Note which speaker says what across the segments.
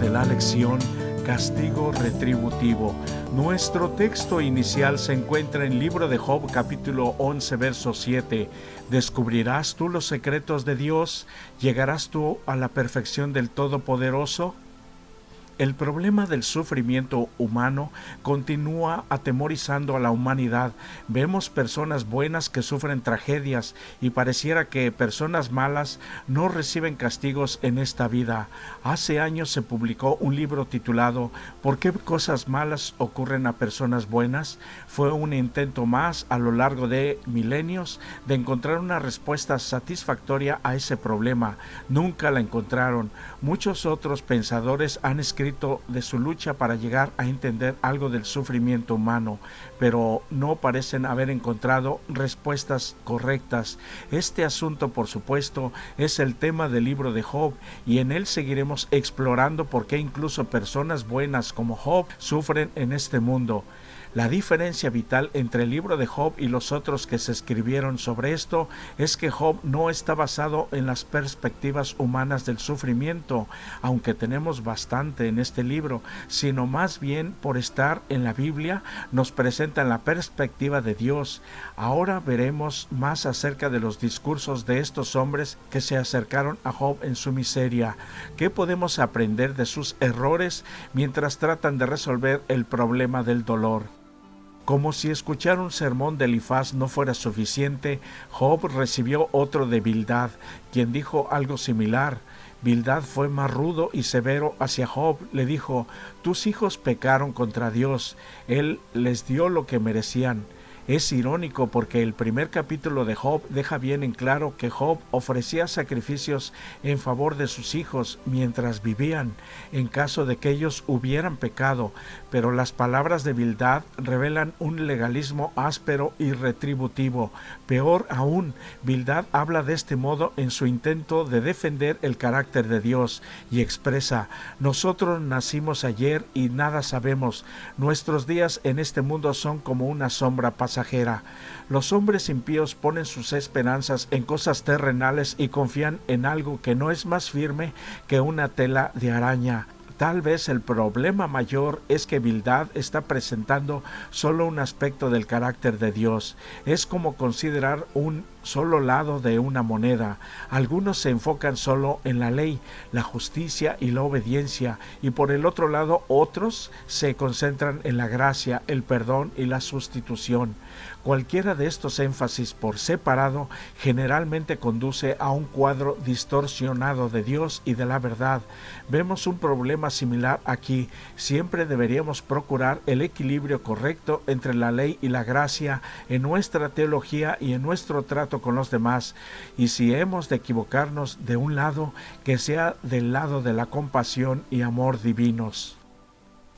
Speaker 1: de la lección Castigo Retributivo. Nuestro texto inicial se encuentra en el libro de Job, capítulo 11, verso 7. ¿Descubrirás tú los secretos de Dios? ¿Llegarás tú a la perfección del Todopoderoso? El problema del sufrimiento humano continúa atemorizando a la humanidad. Vemos personas buenas que sufren tragedias y pareciera que personas malas no reciben castigos en esta vida. Hace años se publicó un libro titulado ¿Por qué cosas malas ocurren a personas buenas? Fue un intento más a lo largo de milenios de encontrar una respuesta satisfactoria a ese problema. Nunca la encontraron. Muchos otros pensadores han escrito de su lucha para llegar a entender algo del sufrimiento humano, pero no parecen haber encontrado respuestas correctas. Este asunto, por supuesto, es el tema del libro de Job, y en él seguiremos explorando por qué incluso personas buenas como Job sufren en este mundo. La diferencia vital entre el libro de Job y los otros que se escribieron sobre esto es que Job no está basado en las perspectivas humanas del sufrimiento, aunque tenemos bastante en este libro, sino más bien por estar en la Biblia nos presentan la perspectiva de Dios. Ahora veremos más acerca de los discursos de estos hombres que se acercaron a Job en su miseria. ¿Qué podemos aprender de sus errores mientras tratan de resolver el problema del dolor? Como si escuchar un sermón de Elifaz no fuera suficiente, Job recibió otro de Bildad, quien dijo algo similar. Bildad fue más rudo y severo hacia Job. Le dijo: tus hijos pecaron contra Dios, Él les dio lo que merecían. Es irónico porque el primer capítulo de Job deja bien en claro que Job ofrecía sacrificios en favor de sus hijos mientras vivían, en caso de que ellos hubieran pecado, pero las palabras de Bildad revelan un legalismo áspero y retributivo. Peor aún, Bildad habla de este modo en su intento de defender el carácter de Dios y expresa: nosotros nacimos ayer y nada sabemos, nuestros días en este mundo son como una sombra pasajera. Los hombres impíos ponen sus esperanzas en cosas terrenales y confían en algo que no es más firme que una tela de araña. Tal vez el problema mayor es que Bildad está presentando solo un aspecto del carácter de Dios. Es como considerar un solo lado de una moneda. Algunos se enfocan solo en la ley, la justicia y la obediencia, y por el otro lado otros se concentran en la gracia, el perdón y la sustitución. Cualquiera de estos énfasis por separado generalmente conduce a un cuadro distorsionado de Dios y de la verdad. Vemos un problema similar aquí. Siempre deberíamos procurar el equilibrio correcto entre la ley y la gracia en nuestra teología y en nuestro trato con los demás, y si hemos de equivocarnos de un lado, que sea del lado de la compasión y amor divinos.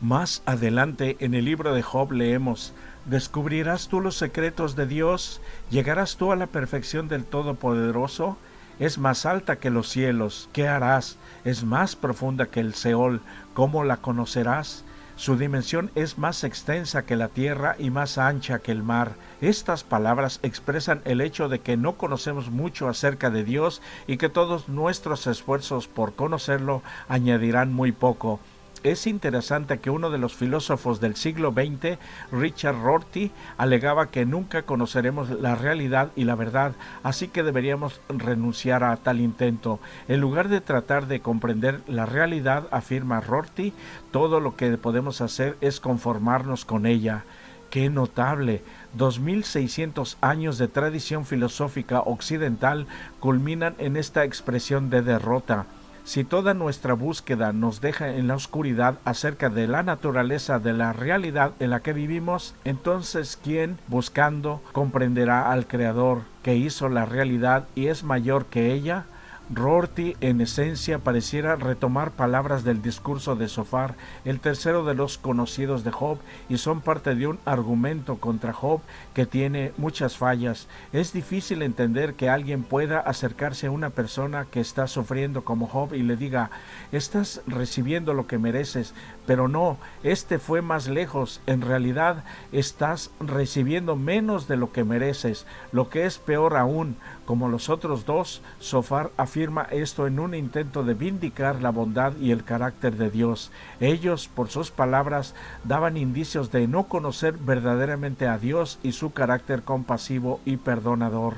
Speaker 1: Más adelante en el libro de Job leemos: ¿descubrirás tú los secretos de Dios? ¿Llegarás tú a la perfección del Todopoderoso? Es más alta que los cielos, ¿qué harás? Es más profunda que el Seol, ¿cómo la conocerás? Su dimensión es más extensa que la tierra y más ancha que el mar. Estas palabras expresan el hecho de que no conocemos mucho acerca de Dios y que todos nuestros esfuerzos por conocerlo añadirán muy poco. Es interesante que uno de los filósofos del siglo XX, Richard Rorty, alegaba que nunca conoceremos la realidad y la verdad, así que deberíamos renunciar a tal intento. En lugar de tratar de comprender la realidad, afirma Rorty, todo lo que podemos hacer es conformarnos con ella. ¡Qué notable! 2600 años de tradición filosófica occidental culminan en esta expresión de derrota. Si toda nuestra búsqueda nos deja en la oscuridad acerca de la naturaleza de la realidad en la que vivimos, entonces ¿quién, buscando, comprenderá al Creador que hizo la realidad y es mayor que ella? Rorty, en esencia, pareciera retomar palabras del discurso de Zofar, el tercero de los conocidos de Job, y son parte de un argumento contra Job que tiene muchas fallas. Es difícil entender que alguien pueda acercarse a una persona que está sufriendo como Job y le diga: estás recibiendo lo que mereces, pero no, este fue más lejos. En realidad, estás recibiendo menos de lo que mereces. Lo que es peor aún, como los otros dos, Zofar afirma afirma esto en un intento de vindicar la bondad y el carácter de Dios. Ellos, por sus palabras, daban indicios de no conocer verdaderamente a Dios y su carácter compasivo y perdonador.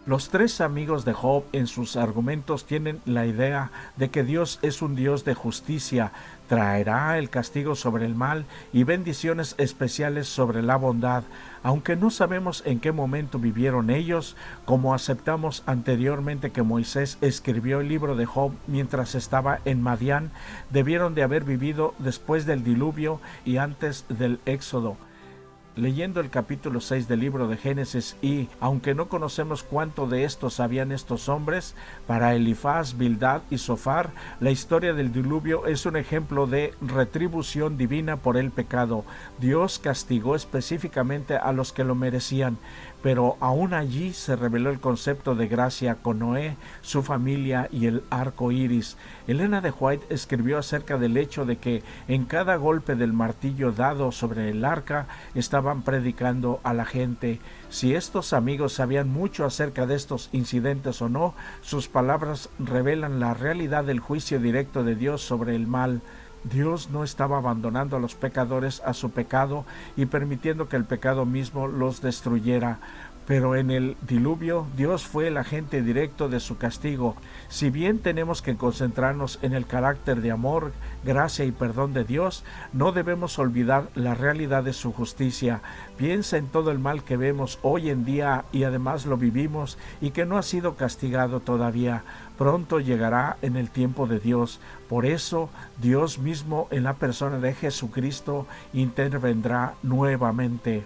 Speaker 1: Los tres amigos de Job en sus argumentos tienen la idea de que Dios es un Dios de justicia, traerá el castigo sobre el mal y bendiciones especiales sobre la bondad, aunque no sabemos en qué momento vivieron ellos, como aceptamos anteriormente que Moisés escribió el libro de Job mientras estaba en Madián, debieron de haber vivido después del diluvio y antes del Éxodo. Leyendo el capítulo 6 del libro de Génesis y, aunque no conocemos cuánto de esto sabían estos hombres, para Elifaz, Bildad y Zofar, la historia del diluvio es un ejemplo de retribución divina por el pecado. Dios castigó específicamente a los que lo merecían, pero aún allí se reveló el concepto de gracia con Noé, su familia y el arco iris. Elena de White escribió acerca del hecho de que en cada golpe del martillo dado sobre el arca estaban predicando a la gente. Si estos amigos sabían mucho acerca de estos incidentes o no, sus palabras revelan la realidad del juicio directo de Dios sobre el mal. Dios no estaba abandonando a los pecadores a su pecado y permitiendo que el pecado mismo los destruyera. Pero en el diluvio, Dios fue el agente directo de su castigo. Si bien tenemos que concentrarnos en el carácter de amor, gracia y perdón de Dios, no debemos olvidar la realidad de su justicia. Piensa en todo el mal que vemos hoy en día y además lo vivimos y que no ha sido castigado todavía. Pronto llegará en el tiempo de Dios. Por eso, Dios mismo en la persona de Jesucristo intervendrá nuevamente.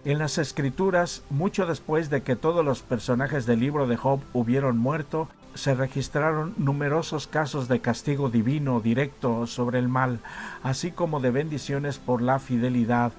Speaker 1: En las Escrituras, mucho después de que todos los personajes del libro de Job hubieron muerto, se registraron numerosos casos de castigo divino directo sobre el mal, así como de bendiciones por la fidelidad.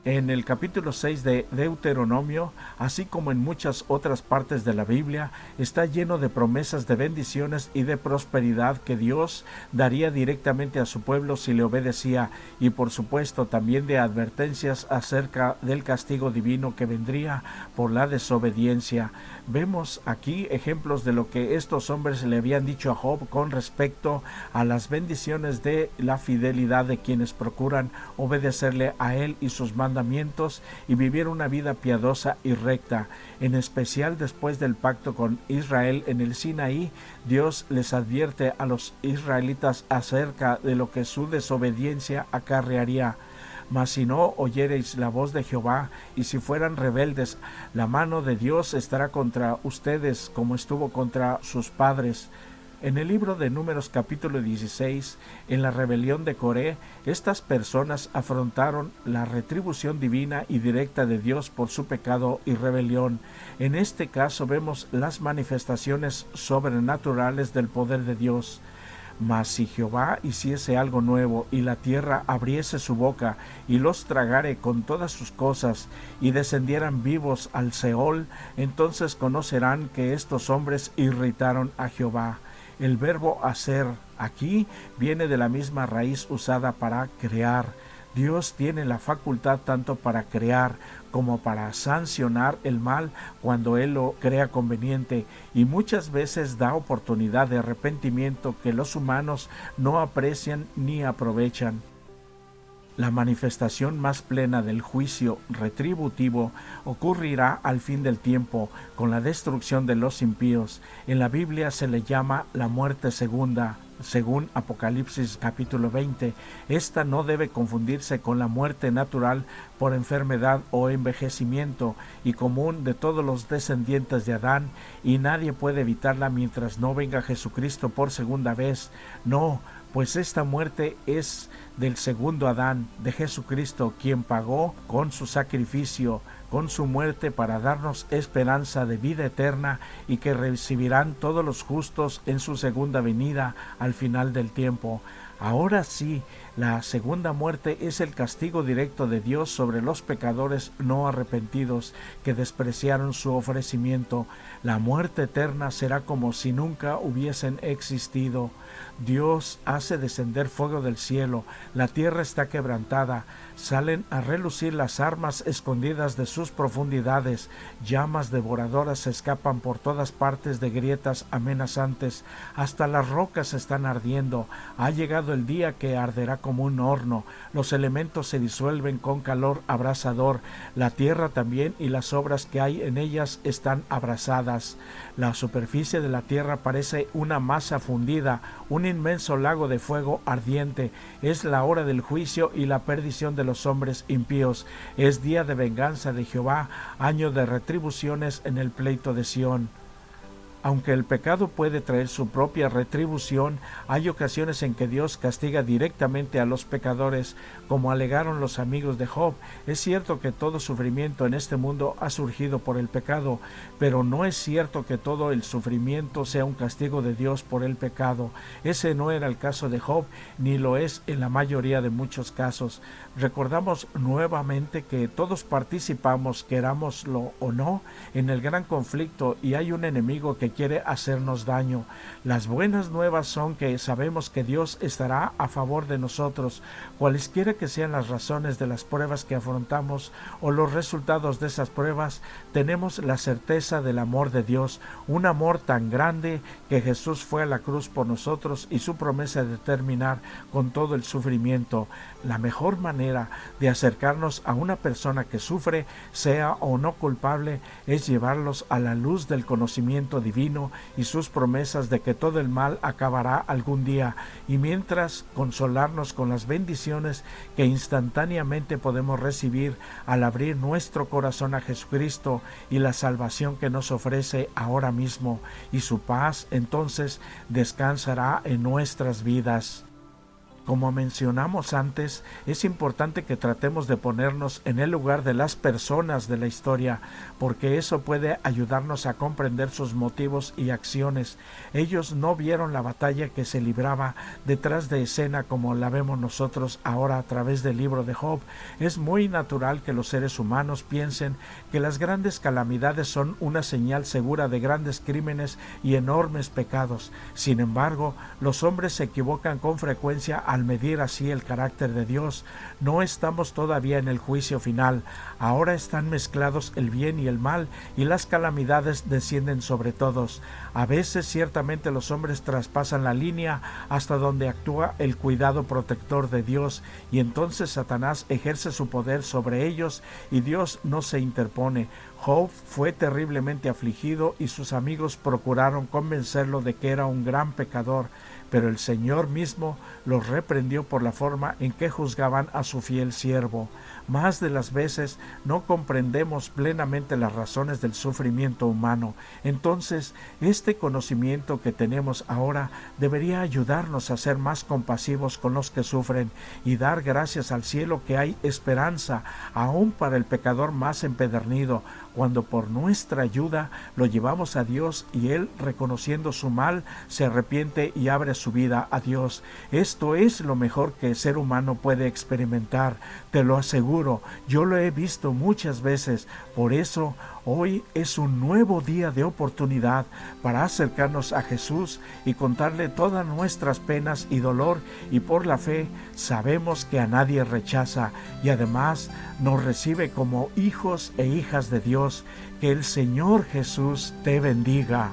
Speaker 1: En el capítulo 6 de Deuteronomio, así como en muchas otras partes de la Biblia, está lleno de promesas de bendiciones y de prosperidad que Dios daría directamente a su pueblo si le obedecía, y por supuesto también de advertencias acerca del castigo divino que vendría por la desobediencia. Vemos aquí ejemplos de lo que estos hombres le habían dicho a Job con respecto a las bendiciones de la fidelidad de quienes procuran obedecerle a él y sus mandamientos y vivir una vida piadosa y recta. En especial después del pacto con Israel en el Sinaí, Dios les advierte a los israelitas acerca de lo que su desobediencia acarrearía. Mas si no oyereis la voz de Jehová, y si fueran rebeldes, la mano de Dios estará contra ustedes como estuvo contra sus padres. En el libro de Números capítulo 16, en la rebelión de Coré, estas personas afrontaron la retribución divina y directa de Dios por su pecado y rebelión. En este caso vemos las manifestaciones sobrenaturales del poder de Dios. Mas si Jehová hiciese algo nuevo, y la tierra abriese su boca, y los tragare con todas sus cosas, y descendieran vivos al Seol, entonces conocerán que estos hombres irritaron a Jehová. El verbo hacer aquí viene de la misma raíz usada para crear. Dios tiene la facultad tanto para crear como para sancionar el mal cuando Él lo crea conveniente, y muchas veces da oportunidad de arrepentimiento que los humanos no aprecian ni aprovechan. La manifestación más plena del juicio retributivo ocurrirá al fin del tiempo, con la destrucción de los impíos. En la Biblia se le llama la muerte segunda, según Apocalipsis capítulo 20. Esta no debe confundirse con la muerte natural por enfermedad o envejecimiento, y común de todos los descendientes de Adán, y nadie puede evitarla mientras no venga Jesucristo por segunda vez. No, pues esta muerte es del segundo Adán, de Jesucristo, quien pagó con su sacrificio, con su muerte, para darnos esperanza de vida eterna, y que recibirán todos los justos en su segunda venida al final del tiempo. Ahora sí, la segunda muerte es el castigo directo de Dios sobre los pecadores no arrepentidos que despreciaron su ofrecimiento. La muerte eterna será como si nunca hubiesen existido. Dios hace descender fuego del cielo, la tierra está quebrantada, salen a relucir las armas escondidas de sus sus profundidades. Llamas devoradoras escapan por todas partes de grietas amenazantes. Hasta las rocas están ardiendo. Ha llegado el día que arderá como un horno. Los elementos se disuelven con calor abrasador. La tierra también y las obras que hay en ellas están abrasadas. La superficie de la tierra parece una masa fundida, un inmenso lago de fuego ardiente. Es la hora del juicio y la perdición de los hombres impíos. Es día de venganza de Jehová, año de retribuciones en el pleito de Sión. Aunque el pecado puede traer su propia retribución, hay ocasiones en que Dios castiga directamente a los pecadores, como alegaron los amigos de Job. Es cierto que todo sufrimiento en este mundo ha surgido por el pecado, pero no es cierto que todo el sufrimiento sea un castigo de Dios por el pecado. Ese no era el caso de Job, ni lo es en la mayoría de muchos casos. Recordamos nuevamente que todos participamos, querámoslo o no, en el gran conflicto, y hay un enemigo que quiere hacernos daño. Las buenas nuevas son que sabemos que Dios estará a favor de nosotros, cualesquiera que sean las razones de las pruebas que afrontamos o los resultados de esas pruebas. Tenemos la certeza del amor de Dios, un amor tan grande que Jesús fue a la cruz por nosotros, y su promesa de terminar con todo el sufrimiento. La mejor manera de acercarnos a una persona que sufre, sea o no culpable, es llevarlos a la luz del conocimiento divino y sus promesas de que todo el mal acabará algún día, y mientras consolarnos con las bendiciones que instantáneamente podemos recibir al abrir nuestro corazón a Jesucristo y la salvación que nos ofrece ahora mismo, y su paz entonces descansará en nuestras vidas. Como mencionamos antes, es importante que tratemos de ponernos en el lugar de las personas de la historia, porque eso puede ayudarnos a comprender sus motivos y acciones. Ellos no vieron la batalla que se libraba detrás de escena como la vemos nosotros ahora a través del libro de Job. Es muy natural que los seres humanos piensen que las grandes calamidades son una señal segura de grandes crímenes y enormes pecados. Sin embargo, los hombres se equivocan con frecuencia al medir así el carácter de Dios. No estamos todavía en el juicio final. Ahora están mezclados el bien y el mal, y las calamidades descienden sobre todos. A veces ciertamente los hombres traspasan la línea hasta donde actúa el cuidado protector de Dios, y entonces Satanás ejerce su poder sobre ellos y Dios no se interpone. Job fue terriblemente afligido y sus amigos procuraron convencerlo de que era un gran pecador, pero el Señor mismo los reprendió por la forma en que juzgaban a su fiel siervo. Más de las veces no comprendemos plenamente las razones del sufrimiento humano. Entonces, este conocimiento que tenemos ahora debería ayudarnos a ser más compasivos con los que sufren y dar gracias al cielo que hay esperanza aún para el pecador más empedernido, cuando por nuestra ayuda lo llevamos a Dios y Él, reconociendo su mal, se arrepiente y abre su vida a Dios. Esto es lo mejor que el ser humano puede experimentar, te lo aseguro. Yo lo he visto muchas veces. Por eso hoy es un nuevo día de oportunidad para acercarnos a Jesús y contarle todas nuestras penas y dolor, y por la fe sabemos que a nadie rechaza y además nos recibe como hijos e hijas de Dios. Que el Señor Jesús te bendiga.